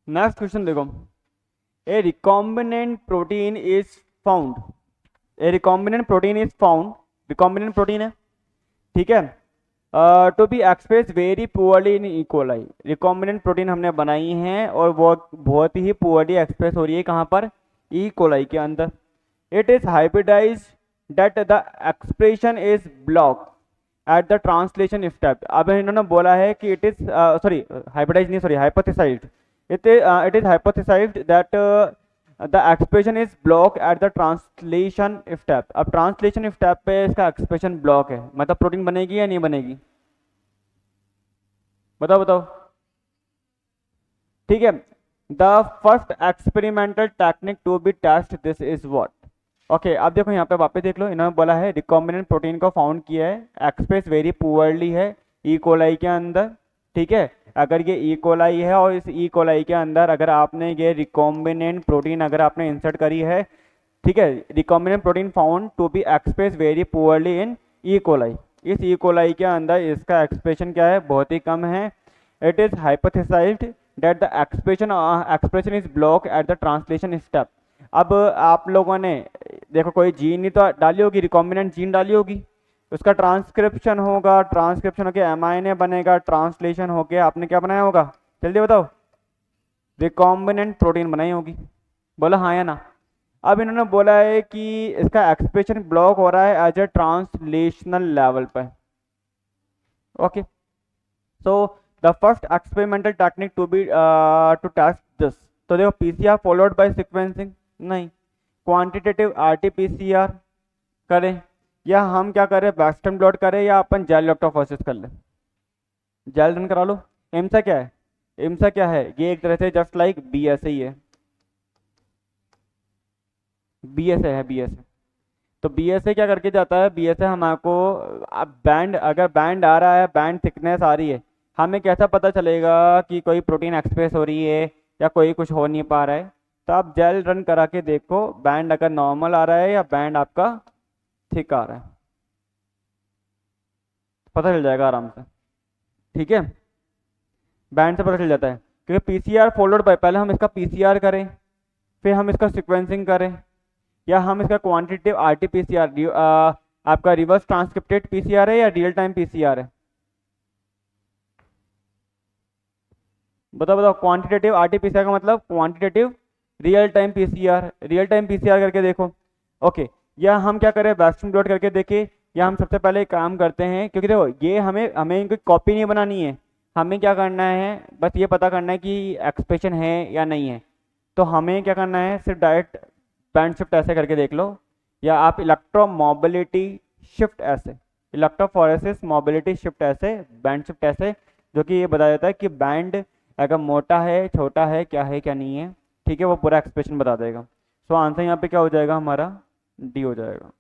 Next question देखो, a recombinant protein is found, a recombinant protein is found, recombinant protein है, ठीक है, to be express very poorly in E coli. Recombinant protein हमने बनाई हैं और वो बहुत ही पुअरली एक्सप्रेस हो रही है कहाँ पर, ई कोलाई के अंदर। It is hybridize that the expression is block at the translation step. अब इन्होंने बोला है कि इट इज सॉरी हाइब्रिडाइज नहीं, sorry hypothesized, it is hypothesized that the expression is blocked at the translation step। अब translation step पे इसका expression block है, मतलब प्रोटीन बनेगी या नहीं बनेगी, बताओ बताओ। ठीक है, the first experimental technique to be test this is what. Okay, अब देखो यहाँ पे वापस देख लो, इन्होंने बोला है रिकॉम्बिनेंट प्रोटीन को फाउंड किया है, एक्सप्रेस वेरी पुअरली है ई कोलाई के अंदर, ठीक है। अगर ये ई कोलाई है और इस ई कोलाई के अंदर अगर आपने ये रिकॉम्बिनेंट प्रोटीन अगर आपने इंसर्ट करी है, ठीक है, recombinant protein found to be express very poorly in E coli, इस ई कोलाई के अंदर इसका एक्सप्रेशन क्या है, बहुत ही कम है। It is hypothesized that the expression is block at the translation step. अब आप लोगों ने देखो कोई जीन ही तो डाली होगी, रिकॉम्बिनेंट जीन डाली होगी, उसका ट्रांसक्रिप्शन होगा, ट्रांसक्रिप्शन होके एमआईएनए बनेगा, ट्रांसलेशन होके आपने क्या बनाया होगा, जल्दी बताओ, रिकॉम्बिनेंट प्रोटीन बनाई होगी, बोला हाँ या ना। अब इन्होंने बोला है कि इसका एक्सप्रेशन ब्लॉक हो रहा है एज ए ट्रांसलेशनल लेवल पर। Okay, so the first experimental technique to be to test this, तो देखो पीसीआर फॉलोड बाय सीक्वेंसिंग, नहीं, क्वांटिटेटिव आरटीपीसीआर करें, या हम क्या करें वेस्टर्न ब्लॉट करें, या अपन जेल इलेक्ट्रोफोरेसिस कर लें, जेल रन करा लो। इम्सा क्या है, इम्सा क्या है, ये एक तरह से जस्ट लाइक बीएसए ही है, बीएसए है, बीएसए। तो बीएसए क्या करके जाता है, बीएसए हमारे को अब बैंड, अगर बैंड आ रहा है, बैंड थिकनेस आ रही है, हमें कैसा पता चलेगा कि कोई प्रोटीन एक्सप्रेस हो रही है या कोई कुछ हो नहीं पा रहा है। तो आप जेल रन करा के देखो, बैंड अगर नॉर्मल आ रहा है या बैंड आपका थिक आ रहा है, पता चल जाएगा आराम से, ठीक है, बैंड से पता चल जाता है। क्योंकि पीसीआर फॉलोड बाय, पहले हम इसका पीसीआर करें, फिर हम इसका सीक्वेंसिंग करें, या हम इसका क्वांटिटेटिव आरटीपीसीआर, आपका रिवर्स ट्रांसक्रिप्टेड पीसीआर है या रियल टाइम पीसीआर है, बताओ बताओ। क्वांटिटेटिव आरटीपीसीआर का मतलब quantitative real time PCR, real time PCR करके देखो। ओके, या हम क्या करें वेस्टर्न ब्लॉट करके देखें, या हम सबसे पहले काम करते हैं, क्योंकि देखो ये हमें हमें इनकी कॉपी नहीं बनानी है, हमें क्या करना है, बस ये पता करना है कि एक्सप्रेशन है या नहीं है। तो हमें क्या करना है, सिर्फ डायरेक्ट बैंड शिफ्ट ऐसे करके देख लो, या आप इलेक्ट्रो मोबिलिटी शिफ्ट ऐसे, इलेक्ट्रोफोरेसिस मोबिलिटी शिफ्ट ऐसे, बैंड शिफ्ट ऐसे, जो कि ये बताया जाता है कि बैंड अगर मोटा है, छोटा है क्या नहीं है, ठीक है, वो पूरा एक्सप्रेशन बता देगा। सो आंसर यहाँ पे क्या हो जाएगा हमारा, डी हो जाएगा।